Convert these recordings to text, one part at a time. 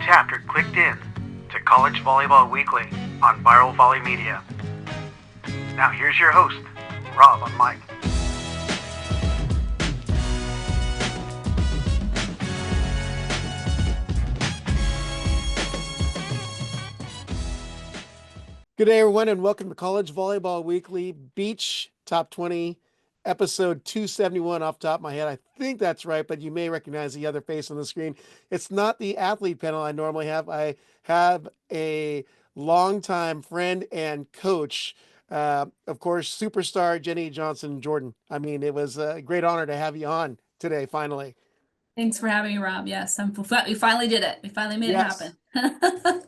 chapter clicked in to College Volleyball Weekly on Viral Volley Media. Now here's your host, Rob on mic. Good day, everyone, and welcome to College Volleyball Weekly Beach Top 20, episode 271 off the top of my head. I think that's right, but you may recognize the other face on the screen. It's not the athlete panel I normally have. I have a longtime friend and coach, of course, superstar Jenny Johnson Jordan. I mean, it was a great honor to have you on today, finally. Thanks for having me, Rob. Yes, we finally did it. We finally made it Yes. happen.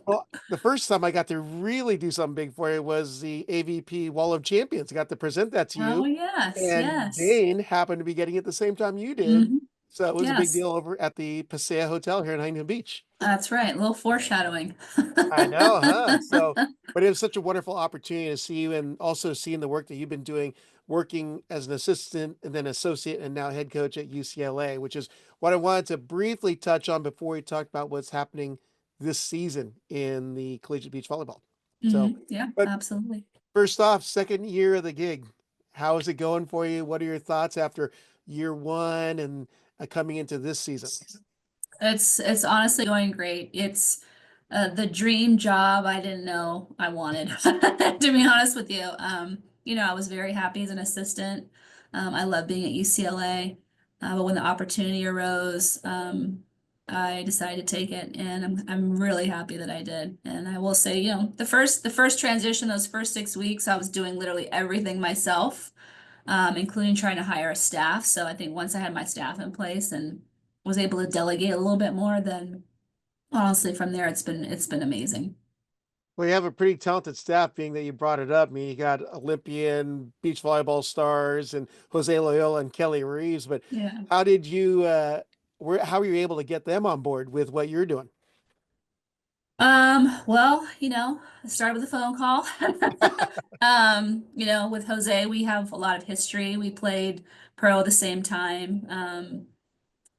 Well, the first time I got to really do something big for you was the AVP Wall of Champions. I got to present that to Oh, you, yes, and yes. Dane happened to be getting it the same time you did. hmm So it was a big Yes, deal over at the Paseo Hotel here in Huntington Beach. that's right. A little foreshadowing. I know, huh? So, but it was such a wonderful opportunity to see you and also seeing the work that you've been doing, working as an assistant and then associate and now head coach at UCLA, which is what I wanted to briefly touch on before we talk about what's happening this season in the collegiate beach volleyball. So, Yeah, but absolutely. first off, second year of the gig, how is it going for you? What are your thoughts after year one and coming into this season? It's honestly going great. It's the dream job I didn't know I wanted, to be honest with you. I was very happy as an assistant. I love being at UCLA, but when the opportunity arose, I decided to take it, and I'm really happy that I did. And I will say, the first transition, those first 6 weeks, I was doing literally everything myself, including trying to hire a staff. So I think once I had my staff in place and was able to delegate a little bit more, then honestly from there it's been amazing. Well, you have a pretty talented staff, being that you brought it up. I mean, you got Olympian beach volleyball stars and Jose Loyola and Kelly Reeves. But Yeah. how did you, how were you able to get them on board with what you're doing? Well, I started with a phone call. With Jose, we have a lot of history. We played pro at the same time.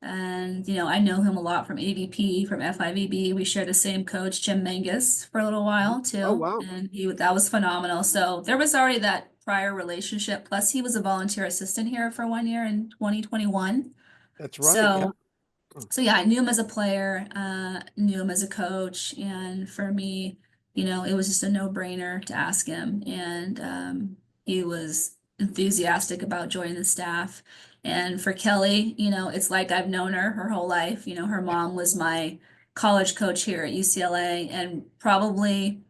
And I know him a lot from AVP, from FIVB. We shared the same coach, Jim Mangus, for a little while Oh, too, wow. and that was phenomenal. So there was already that prior relationship. Plus, he was a volunteer assistant here for 1 year in 2021. That's right. Yeah. So so yeah, I knew him as a player, knew him as a coach, and for me, it was just a no-brainer to ask him, and he was enthusiastic about joining the staff. And for Kelly, it's like I've known her whole life. Her mom was my college coach here at UCLA, and probably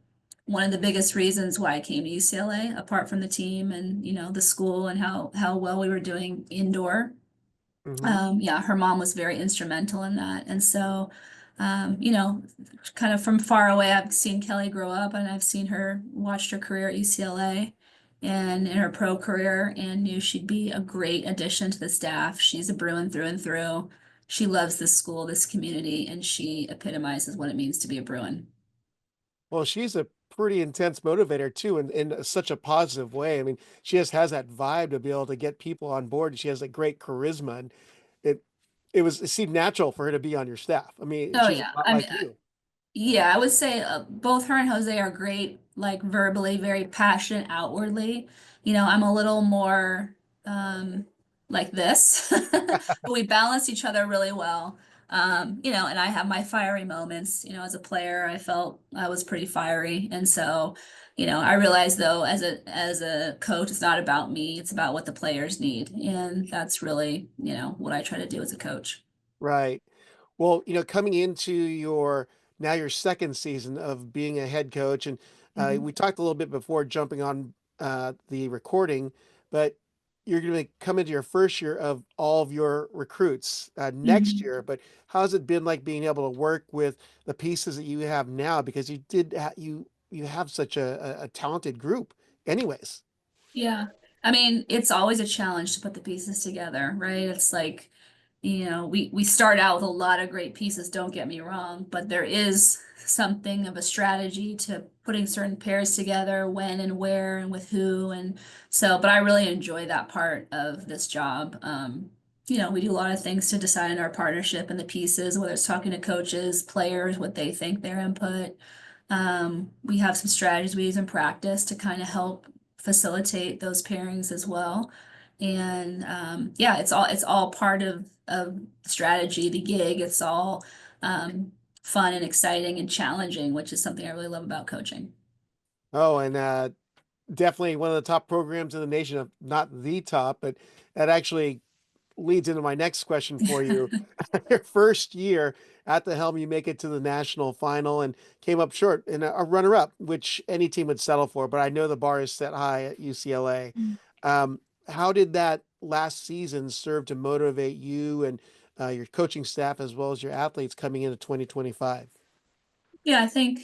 one of the biggest reasons why I came to UCLA, apart from the team and the school and how well we were doing indoor. Hmm. Yeah, her mom was very instrumental in that. And so, um, you know, kind of from far away, I've seen Kelly grow up and I've seen her, watched her career at UCLA and in her pro career, and knew she'd be a great addition to the staff. She's a Bruin through and through. She loves this school, this community, and she epitomizes what it means to be a Bruin. Well, she's a pretty intense motivator too, in such a positive way. I mean, she just has that vibe to be able to get people on board. She has a great charisma, and it it seemed natural for her to be on your staff. I mean, Oh she's a yeah, lot like you. yeah, I would say both her and Jose are great, like verbally, very passionate outwardly. I'm a little more like this, but we balance each other really well. And I have my fiery moments. As a player, I felt I was pretty fiery, and so, I realized though, as a coach, it's not about me; it's about what the players need, and that's really, what I try to do as a coach. Right. Well, coming into your second season of being a head coach, and Mhm. we talked a little bit before jumping on the recording, but you're going to come into your first year of all of your recruits next Mhm. year. But how's it been like being able to work with the pieces that you have now? Because you have such a talented group, anyways. Yeah. I mean, it's always a challenge to put the pieces together, right? It's like, we start out with a lot of great pieces, don't get me wrong, but there is something of a strategy to putting certain pairs together, when and where and with who. And so, but I really enjoy that part of this job. we do a lot of things to decide on our partnership and the pieces, whether it's talking to coaches, players, what they think, their input. We have some strategies we use in practice to kind of help facilitate those pairings as well. And yeah, it's all part of strategy, the gig. It's all fun and exciting and challenging, which is something I really love about coaching. Oh, and definitely one of the top programs in the nation, of not the top, but that actually leads into my next question for you. Your first year at the helm, you make it to the national final and came up short in a runner-up, which any team would settle for. But I know the bar is set high at UCLA. Um, how did that last season serve to motivate you and your coaching staff as well as your athletes coming into 2025? Yeah, I think,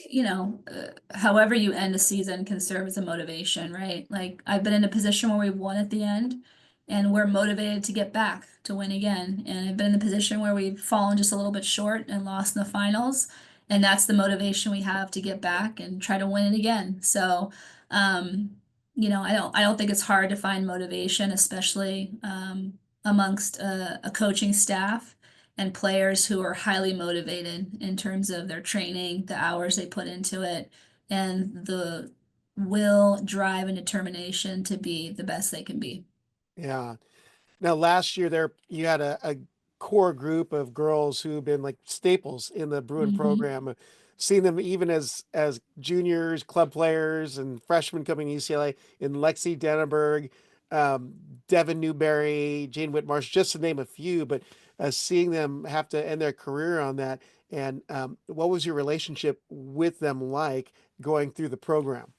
however you end a season can serve as a motivation, right? Like I've been in a position where we won at the end and we're motivated to get back to win again. And I've been in the position where we've fallen just a little bit short and lost in the finals. And that's the motivation we have to get back and try to win it again. So, um, I don't think it's hard to find motivation, especially amongst a coaching staff and players who are highly motivated in terms of their training, the hours they put into it, and the will, drive, and determination to be the best they can be. Yeah. Now, last year there you had a core group of girls who've been like staples in the Bruin Hmm. program. Seen them even as juniors, club players, and freshmen coming to UCLA in Lexi Denneberg, um, Devin Newberry, Jane Whitmarsh, just to name a few. But seeing them have to end their career on that, and what was your relationship with them like going through the program?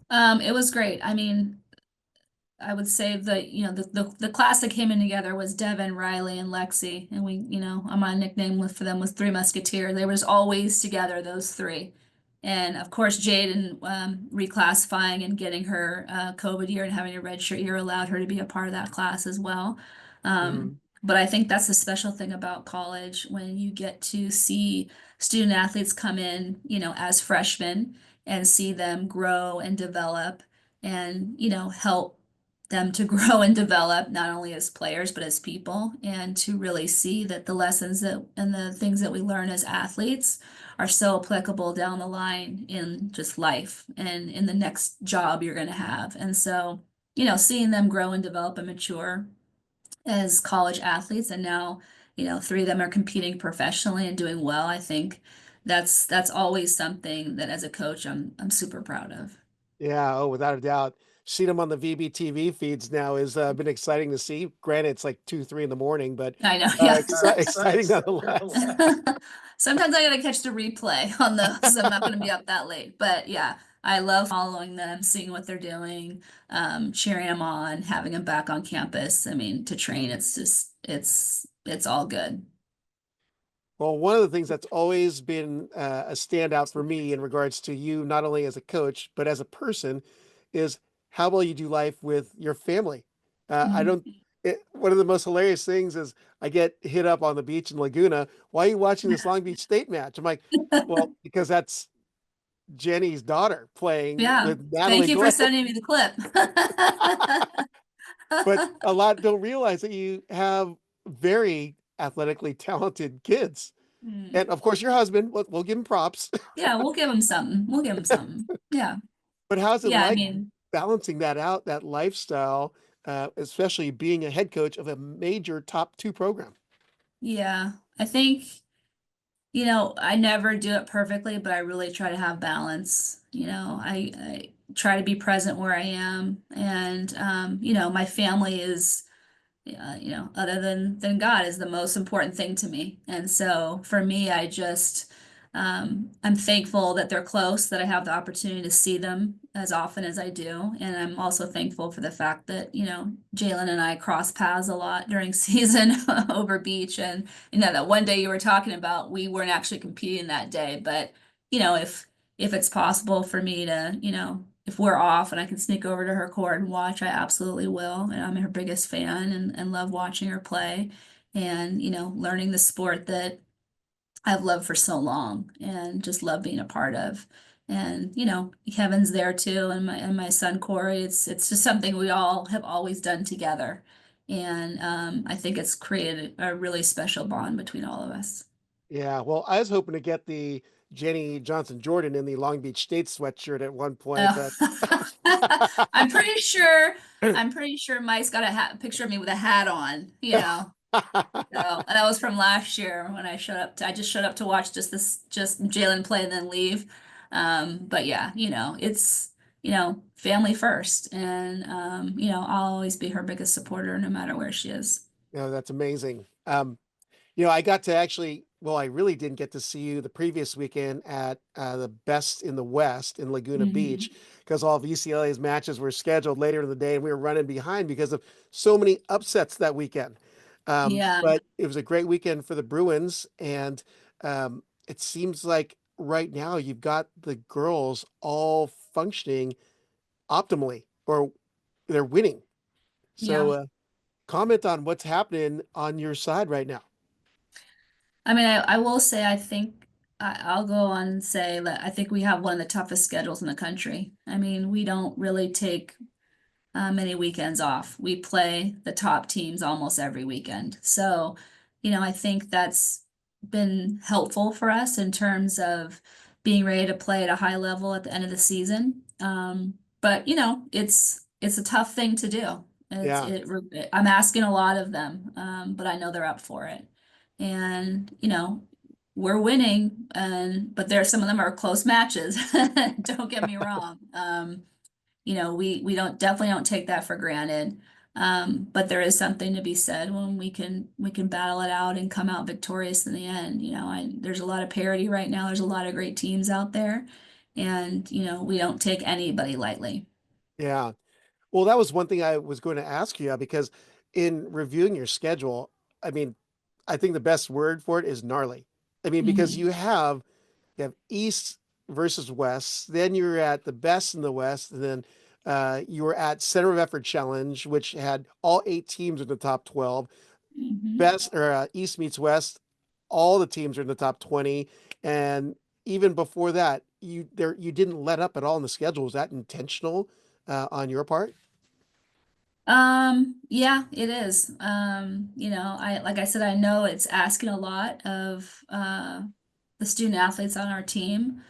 It was great. I mean, I would say the class that came in together was Devin, Riley, and Lexi, and my nickname for them was Three Musketeers. They was always together, those three, and of course Jaden reclassifying and getting her COVID year and having a redshirt year allowed her to be a part of that class as well. Um, Mhm. but I think that's the special thing about college when you get to see student athletes come in, as freshmen and see them grow and develop and help them to grow and develop not only as players but as people and to really see that the lessons that and the things that we learn as athletes are so applicable down the line in just life and in the next job you're going to have. And so, seeing them grow and develop and mature as college athletes and now, three of them are competing professionally and doing well, I think that's always something that as a coach I'm super proud of. Yeah, oh, without a doubt. Seeing them on the VBTV feeds now has been exciting to see. Granted, it's like 2, 3 in the morning, but I know, yeah. exciting nonetheless. Sometimes I gotta catch the replay on those. I'm not gonna be up that late, but yeah, I love following them, seeing what they're doing, cheering them on, having them back on campus. I mean, to train, it's all good. Well, one of the things that's always been a standout for me in regards to you, not only as a coach, but as a person, is how well you do life with your family. I Mhm. don't, one of the most hilarious things is I get hit up on the beach in Laguna. Why are you watching this Long Beach State match? I'm like, well, because that's Jenny's daughter playing Yeah, with thank Natalie you for Glenn. sending me the clip. But a lot don't realize that you have very athletically talented kids. Hmm. And of course, your husband, we'll give him props. Yeah, we'll give him something. We'll give him something. Yeah. But how's it Yeah, I like mean, balancing that out, that lifestyle, especially being a head coach of a major top two program? yeah, I think, I never do it perfectly, but I really try to have balance. I try to be present where I am. And, my family is other than God is the most important thing to me. And so for me, I'm thankful that they're close, that I have the opportunity to see them as often as I do. And I'm also thankful for the fact that, Jaylen and I cross paths a lot during season over beach. And, that one day you were talking about, we weren't actually competing that day. But, if it's possible for me to, if we're off and I can sneak over to her court and watch, I absolutely will. And I'm her biggest fan and love watching her play and, learning the sport that I've loved for so long and just love being a part of. And, Kevin's there too, and my son Corey. It's just something we all have always done together. And I think it's created a really special bond between all of us. Yeah, well, I was hoping to get the Jenny Johnson Jordan in the Long Beach State sweatshirt at one point, Uh, but I'm pretty sure Mike's got a picture of me with a hat on, you know. So that was from last year when I just showed up to watch just Jaylen play and then leave. But yeah, it's, family first. And, I'll always be her biggest supporter no matter where she is. That's amazing. I got to actually, well, I really didn't get to see you the previous weekend at the Best in the West in Laguna Beach Hmm. because all of UCLA's matches were scheduled later in the day and we were running behind because of so many upsets that weekend. Yeah, But it was a great weekend for the Bruins, and it seems like right now you've got the girls all functioning optimally, or they're winning. So, yeah. comment on what's happening on your side right now. I mean, I will say, I'll go on and say that I think we have one of the toughest schedules in the country. I mean, we don't really take many weekends off. We play the top teams almost every weekend. So, I think that's been helpful for us in terms of being ready to play at a high level at the end of the season. But it's a tough thing to do. Yeah, I'm asking a lot of them, but I know they're up for it. And, we're winning, but some of them are close matches. Don't get me wrong. We don't definitely don't take that for granted. But there is something to be said when we can battle it out and come out victorious in the end. There's a lot of parity right now. There's a lot of great teams out there, and we don't take anybody lightly. yeah. Well, that was one thing I was going to ask you because in reviewing your schedule, I mean, I think the best word for it is gnarly. I mean, because Hmm. you have East versus West, then you're at the best in the West, and then you were at Center of Effort Challenge, which had all 8 teams in the top 12. Hmm. Best or East meets West, all the teams are in the top 20, and even before that, you didn't let up at all in the schedule. Was that intentional on your part? Yeah, it is. Like I said, I know it's asking a lot of the student athletes on our team,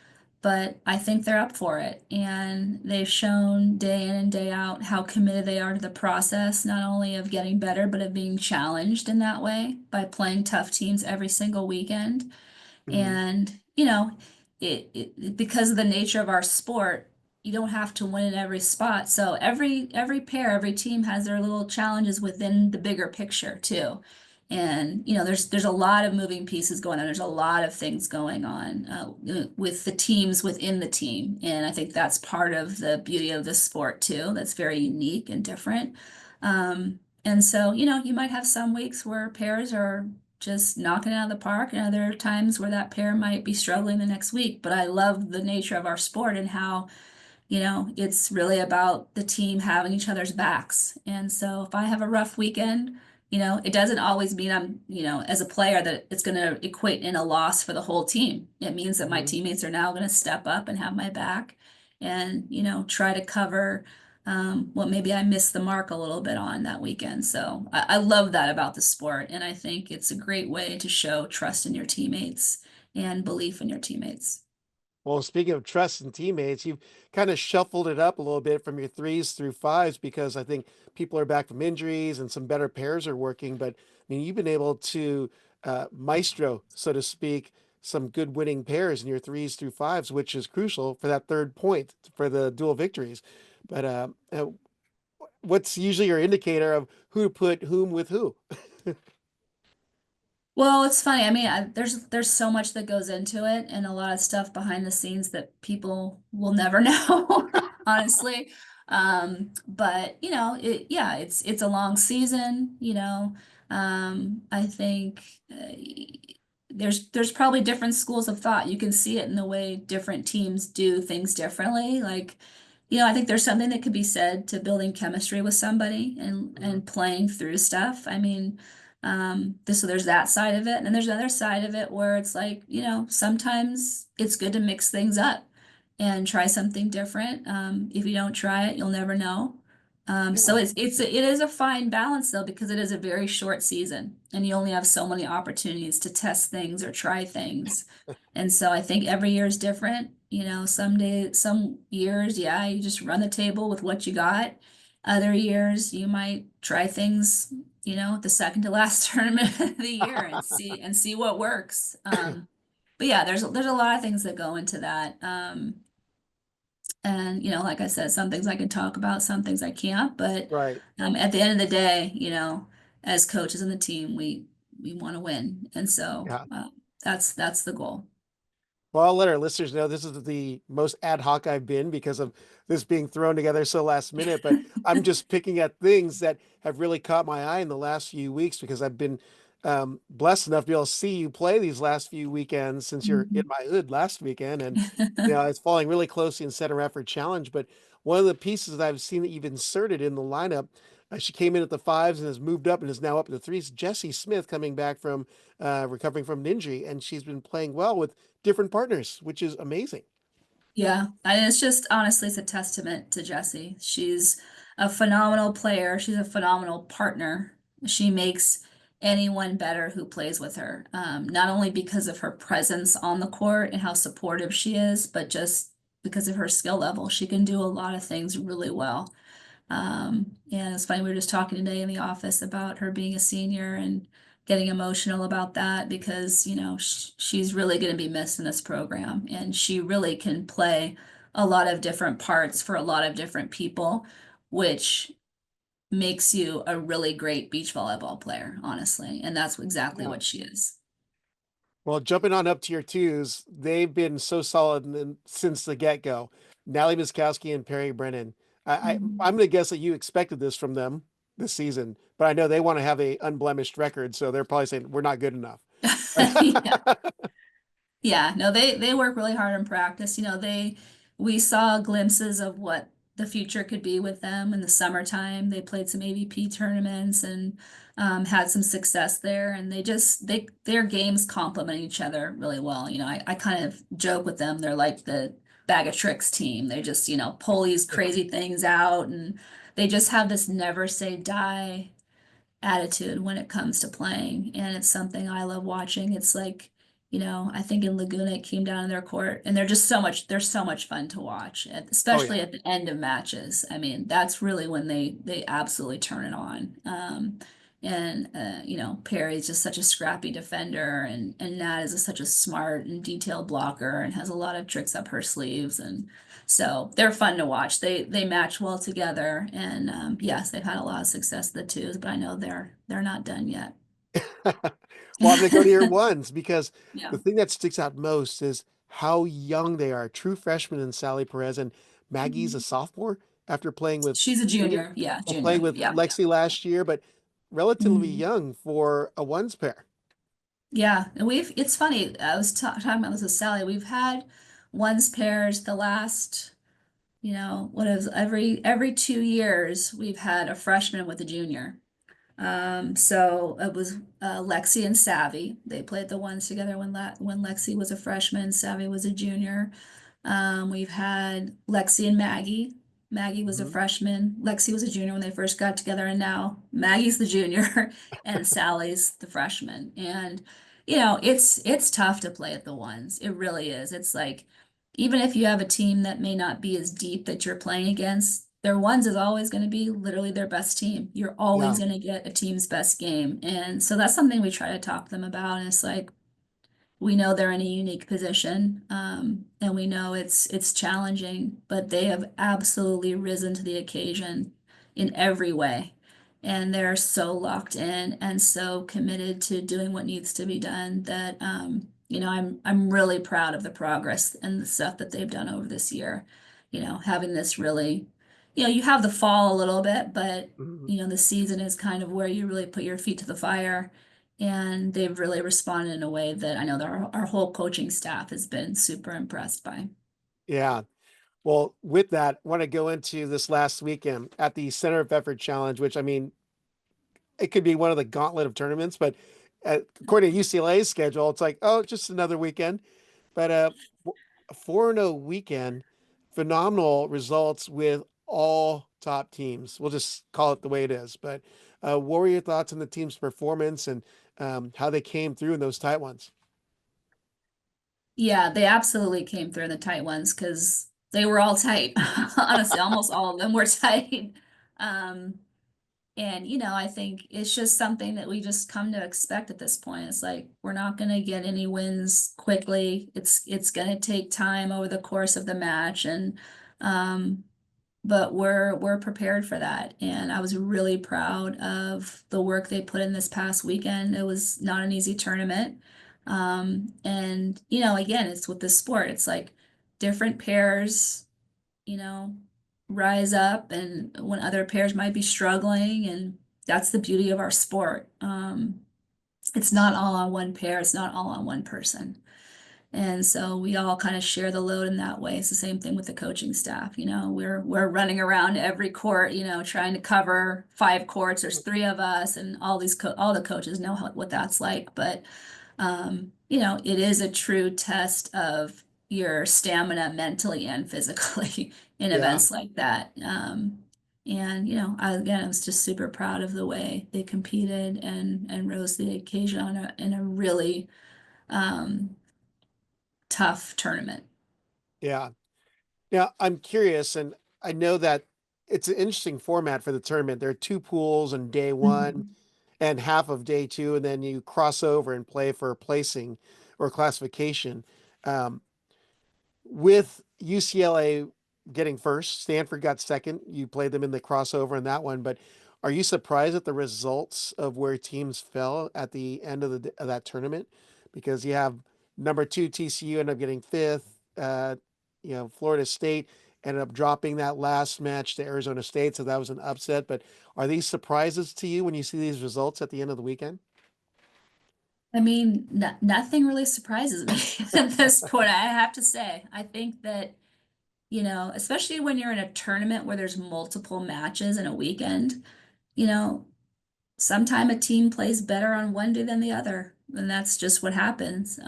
but I think they're up for it. And they've shown day in and day out how committed they are to the process, not only of getting better, but of being challenged in that way by playing tough teams every single weekend. Mhm. And, because of the nature of our sport, you don't have to win in every spot. So every pair, every team has their little challenges within the bigger picture too. And there's a lot of moving pieces going on. There's a lot of things going on with the teams within the team, and I think that's part of the beauty of the sport too. That's very unique and different. And so you might have some weeks where pairs are just knocking it out of the park, and other times where that pair might be struggling the next week. But I love the nature of our sport and how it's really about the team having each other's backs. And so if I have a rough weekend, it doesn't always mean as a player that it's going to equate in a loss for the whole team. It means that my Mhm. teammates are now going to step up and have my back and, try to cover what maybe I missed the mark a little bit on that weekend. So I love that about the sport. And I think it's a great way to show trust in your teammates and belief in your teammates. Well, speaking of trust and teammates, you've kind of shuffled it up a little bit from your threes through fives because I think people are back from injuries and some better pairs are working. But I mean, you've been able to maestro, so to speak, some good winning pairs in your threes through fives, which is crucial for that third point for the dual victories. But what's usually your indicator of who put whom with who? Well, it's funny. I mean, there's so much that goes into it, and a lot of stuff behind the scenes that people will never know, honestly. But yeah, it's a long season. I think there's probably different schools of thought. You can see it in the way different teams do things differently. Like, I think there's something that could be said to building chemistry with somebody and Mhm. playing through stuff. I mean. So there's that side of it, and then there's another side of it where it's like, sometimes it's good to mix things up and try something different. If you don't try it, you'll never know. So Yeah. it is a fine balance though, because it is a very short season and you only have so many opportunities to test things or try things. And so I think every year is different. Some years, yeah, you just run the table with what you got. Other years you might try things, the second to last tournament of the year and see what works. But yeah, there's a lot of things that go into that. And, like I said, some things I can talk about, some things I can't. But Right. at the end of the day, as coaches in the team, we want to win, and so Yeah. that's the goal. Well, I'll let our listeners know this is the most ad hoc I've been because of this being thrown together so last minute. But I'm just picking at things that have really caught my eye in the last few weeks because I've been blessed enough to be able to see you play these last few weekends since you're in Mhm. my hood last weekend. And, it's falling really closely in center effort challenge. But one of the pieces that I've seen that you've inserted in the lineup, she came in at the fives and has moved up and is now up to the threes. Jessie Smith coming back from recovering from an injury, and she's been playing well with different partners, which is amazing. Yeah, and it's just honestly, it's a testament to Jessie. She's a phenomenal player. She's a phenomenal partner. She makes anyone better who plays with her, not only because of her presence on the court and how supportive she is, but just because of her skill level. She can do a lot of things really well. And it's funny, we were just talking today in the office about her being a senior and getting emotional about that because, she's really going to be missed in this program. And she really can play a lot of different parts for a lot of different people, which makes you a really great beach volleyball player, honestly. And that's exactly Yeah. what she is. Well, jumping on up to your twos, they've been so solid since the get-go. Natalie Miskowski and Perry Brennan. I'm Mhm. going to guess that you expected this from them this season, but I know they want to have a unblemished record, so they're probably saying we're not good enough. Yeah. Yeah, no, they work really hard in practice. We saw glimpses of what the future could be with them in the summertime. They played some AVP tournaments and had some success there. And their games complement each other really well. I kind of joke with them. They're like the bag of tricks team. They just, pull these crazy things out and they just have this never say die attitude when it comes to playing. And it's something I love watching. It's like, I think in Laguna it came down in their court and they're so much fun to watch, Oh especially yeah. at the end of matches. I mean, that's really when they absolutely turn it on. And Perry's just such a scrappy defender and Nat is such a smart and detailed blocker and has a lot of tricks up her sleeves and so they're fun to watch. They match well together, and yes, they've had a lot of success the twos, but I know they're not done yet. Well, I'm going to go to your ones because Yeah. the thing that sticks out most is how young they are. True freshmen in Sally Perez and Maggie's a Mhm. sophomore after playing with She's a junior. Yeah, playing junior. with Yeah. Lexi last year, but relatively Mhm. young for a ones pair. Yeah, and it's funny. I was talking about this with Sally. We've had ones pairs the last, what is every 2 years we've had a freshman with a junior. So it was Lexi and Savvy. They played the ones together when Lexi was a freshman, Savvy was a junior. We've had Lexi and Maggie. Maggie was a Mhm. freshman. Lexi was a junior when they first got together, and now Maggie's the junior and Sally's the freshman. And it's tough to play at the ones. It really is. It's like even if you have a team that may not be as deep that you're playing against, their ones is always going to be literally their best team. You're always Yeah. going to get a team's best game. And so that's something we try to talk to them about. And it's like we know they're in a unique position, and we know it's challenging, but they have absolutely risen to the occasion in every way. And they're so locked in and so committed to doing what needs to be done that I'm really proud of the progress and the stuff that they've done over this year. Having this really, you have the fall a little bit, but Mhm. the season is kind of where you really put your feet to the fire and they've really responded in a way that I know that our whole coaching staff has been super impressed by. Yeah. Well, with that, I want to go into this last weekend at the Center of Effort Challenge, which I mean, it could be one of the gauntlet of tournaments, but according to UCLA's schedule, it's like, oh, just another weekend. But 4-0 weekend, phenomenal results with all top teams. We'll just call it the way it is. But what were your thoughts on the team's performance and how they came through in those tight ones? Yeah, they absolutely came through in the tight ones because they were all tight. Honestly, almost all of them were tight. Um, and I think it's just something that we just come to expect at this point. It's like we're not going to get any wins quickly. It's going to take time over the course of the match, and um, but we're prepared for that. And I was really proud of the work they put in this past weekend. It was not an easy tournament. And again, it's with this sport. It's like different pairs, you know, rise up and when other pairs might be struggling, and that's the beauty of our sport. It's not all on one pair, it's not all on one person. And so we all kind of share the load in that way. It's the same thing with the coaching staff. We're running around every court, trying to cover 5 courts. There's 3 of us, and all the coaches know what that's like. But it is a true test of your stamina mentally and physically in Yeah. events like that. And I was just super proud of the way they competed and rose to the occasion in a really um, tough tournament. Yeah. Now, I'm curious, and I know that it's an interesting format for the tournament. There are two pools on day one Mhm. and half of day two, and then you cross over and play for placing or classification. Um, with UCLA getting first, Stanford got second. You played them in the crossover in that one, but are you surprised at the results of where teams fell at the end of of that tournament? Because you have number two TCU ended up getting fifth. Florida State ended up dropping that last match to Arizona State, so that was an upset. But are these surprises to you when you see these results at the end of the weekend? I mean, nothing really surprises me at this point, I have to say. I think that, especially when you're in a tournament where there's multiple matches in a weekend, you know, sometime a team plays better on one day than the other, and that's just what happens.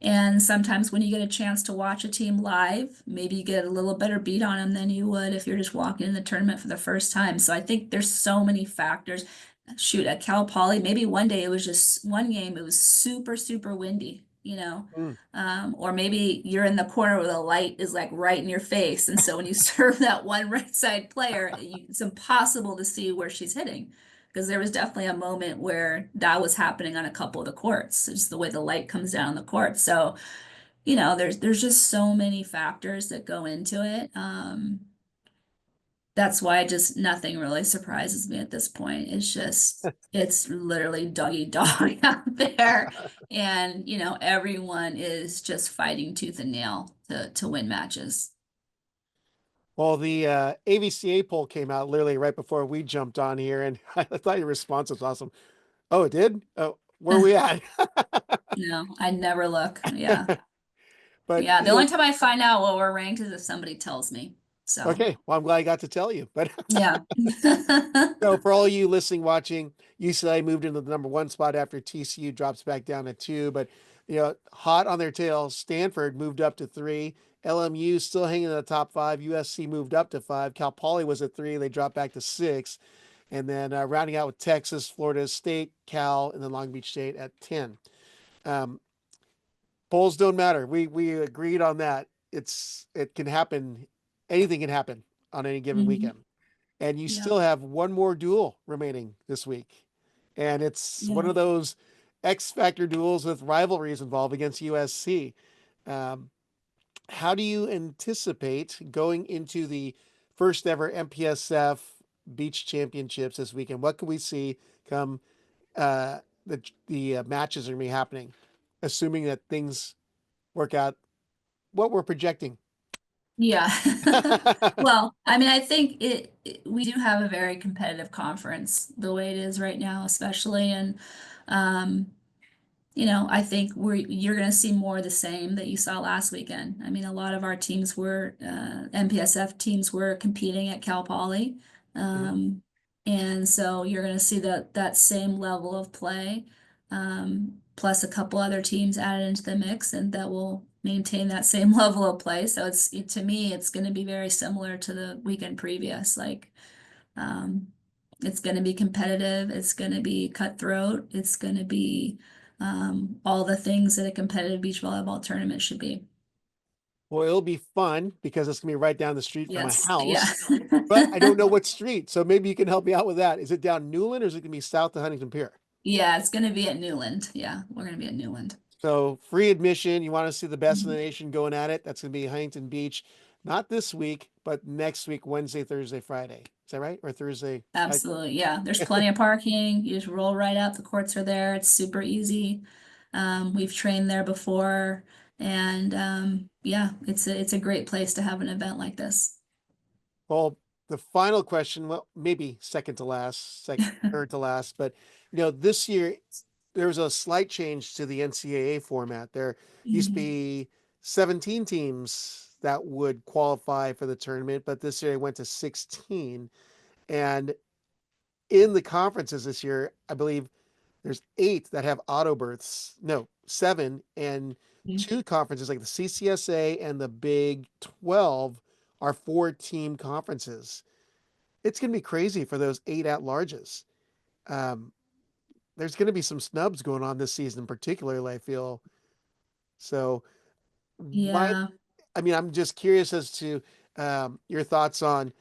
And sometimes when you get a chance to watch a team live, maybe you get a little better beat on them than you would if you're just walking in the tournament for the first time. So I think there's so many factors. Shoot, at Cal Poly, maybe one day it was just one game, it was super, super windy, Mm. or maybe you're in the corner where the light is like right in your face. And so when you serve that one right side player, it's impossible to see where she's hitting. Because there was definitely a moment where that was happening on a couple of the courts, just the way the light comes down on the court. So, there's just so many factors that go into it. That's why just nothing really surprises me at this point. It's literally dog eat dog out there. And, everyone is just fighting tooth and nail to win matches. Well, the AVCA poll came out literally right before we jumped on here, and I thought your response was awesome. Oh, it did? Oh, where are we at? I never look. Yeah. But Yeah. The only time I find out what we're ranked is if somebody tells me. So, okay, well, I'm glad I got to tell you. But yeah. so for all you listening, watching, UCLA moved into the number one spot after TCU drops back down to two. But hot on their tails, Stanford moved up to three. LMU still hanging in the top five. USC moved up to five. Cal Poly was at three. They dropped back to six. And then rounding out with Texas, Florida State, Cal, and then Long Beach State at 10. Um, polls don't matter. We agreed on that. It can happen. Anything can happen on any given Mhm. weekend. And you Yep. still have one more duel remaining this week. And it's one Yeah. of those X factor duels with rivalries involved against USC. Um, how do you anticipate going into the first ever MPSF Beach Championships this weekend? What can we see come the matches are going to be happening, assuming that things work out what we're projecting? Yeah. Well, I mean, I think we do have a very competitive conference the way it is right now, especially. And, um, I think you're going to see more of the same that you saw last weekend. I mean, a lot of our teams MPSF teams were competing at Cal Poly. Mhm. Um, and so you're going to see that same level of play, plus a couple other teams added into the mix, and that will maintain that same level of play. So to me, it's going to be very similar to the weekend previous. Like, um, it's going to be competitive. It's going to be cutthroat. It's going to be all the things that a competitive beach volleyball tournament should be. Well, it'll be fun because it's gonna be right down the street from my Yes, yeah. house, but I don't know what street. So maybe you can help me out with that. Is it down Newland or is it gonna be south of Huntington Pier? Yeah, it's going to be at Newland. Yeah, we're going to be at Newland. So free admission. You want to see the best in the Mhm. nation going at it? That's gonna be Huntington Beach, not this week, but next week, Wednesday, Thursday, Friday. Is that right? Or Thursday? Absolutely. Yeah, there's plenty of parking. You just roll right up. The courts are there. It's super easy. We've trained there before, and yeah, it's a great place to have an event like this. Well, the final question, well, maybe second to last, third to last, but this year there was a slight change to the NCAA format. There used to Mhm. be 17 teams that would qualify for the tournament, but this year it went to 16. And in the conferences this year, I believe there's 8 that have auto berths. No, 7, and 2 conferences like the CCSA and the Big 12 are 4-team conferences. It's going to be crazy for those 8 at larges. Um, there's going to be some snubs going on this season, particularly, I feel. So, my, Yeah, I mean, I'm just curious as to your thoughts on,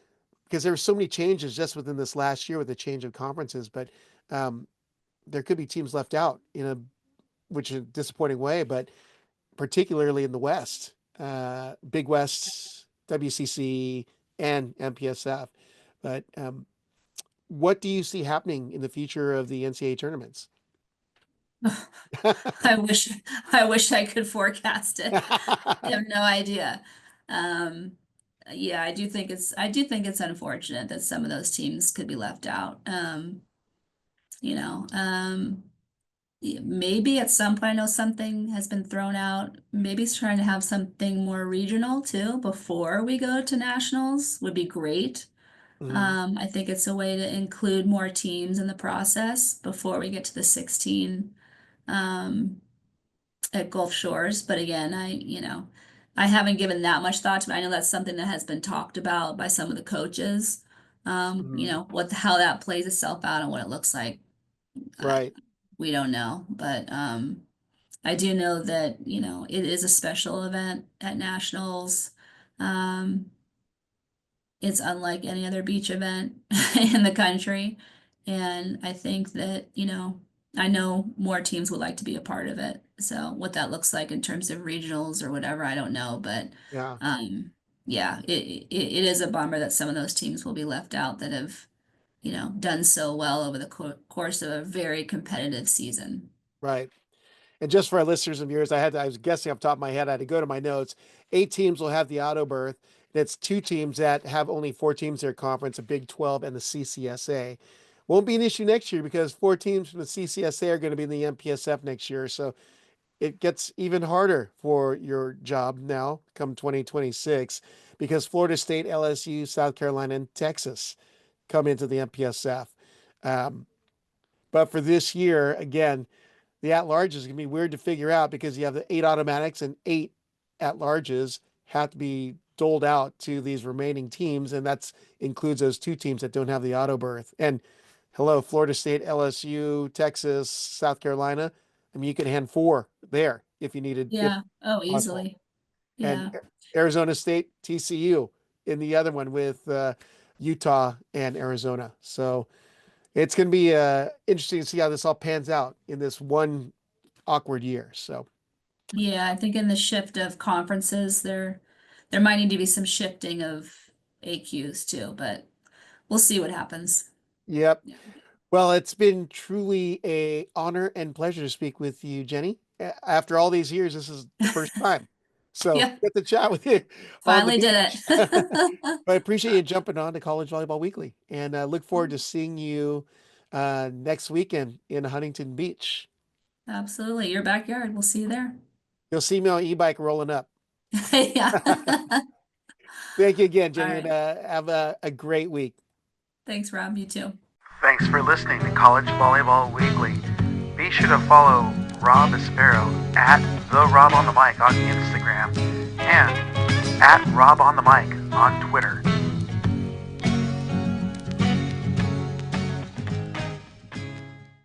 because there were so many changes just within this last year with the change of conferences, but um, there could be teams left out in a, which is a disappointing way, but particularly in the West, Big West, WCC, and MPSF. But what do you see happening in the future of the NCAA tournaments? I wish I wish I could forecast it. I have no idea. Um, yeah, I do think it's unfortunate that some of those teams could be left out. You know, maybe at some point, I know something has been thrown out. Maybe it's trying to have something more regional too before we go to nationals would be great. Mhm. I think it's a way to include more teams in the process before we get to the 16 um, at Gulf Shores. But again, I haven't given that much thought to it. I know that's something that has been talked about by some of the coaches. Mhm. How that plays itself out and what it looks like. Uh, Right. we don't know, but I do know that, it is a special event at nationals. Um, it's unlike any other beach event in the country. And I think that, I know more teams would like to be a part of it. So what that looks like in terms of regionals or whatever, I don't know. But Yeah. yeah, it is a bummer that some of those teams will be left out that have, done so well over the course of a very competitive season. Right. And just for our listeners and viewers, I was guessing off the top of my head, I had to go to my notes. 8 teams will have the auto berth. That's 2 teams that have only 4 teams in their conference, a Big 12 and the CCSA. Won't be an issue next year because 4 teams from the CCSA are going to be in the MPSF next year. So it gets even harder for your job now come 2026 because Florida State, LSU, South Carolina, and Texas come into the MPSF. Um, but for this year, again, the at-large is going to be weird to figure out because you have the 8 automatics and 8 at-larges have to be doled out to these remaining teams, and that's includes those 2 teams that don't have the auto berth. And hello, Florida State, LSU, Texas, South Carolina. I mean, you could hand 4 there if you needed, if Yeah. Oh, possible. easily. And Yeah. Arizona State, TCU in the other one with Utah and Arizona. So it's going to be interesting to see how this all pans out in this one awkward year. So, Yeah, I think in the shift of conferences, there might need to be some shifting of AQs too, but we'll see what happens. yep. Yeah. Well, it's been truly a honor and pleasure to speak with you, Jenny. After all these years, this is the first time. So Yeah, get to chat with you on the finally did beach. it. But I appreciate you jumping on to College Volleyball Weekly and look forward to seeing you next weekend in Huntington Beach. Absolutely. Your backyard. We'll see you there. You'll see me on e-bike rolling up. Yeah. Thank you again, All Jenny, and right. have a great week. Thanks, Rob. You too. Thanks for listening to College Volleyball Weekly. Be sure to follow Rob Aspero at the Rob on the Mic on Instagram and at Rob on the Mic on Twitter.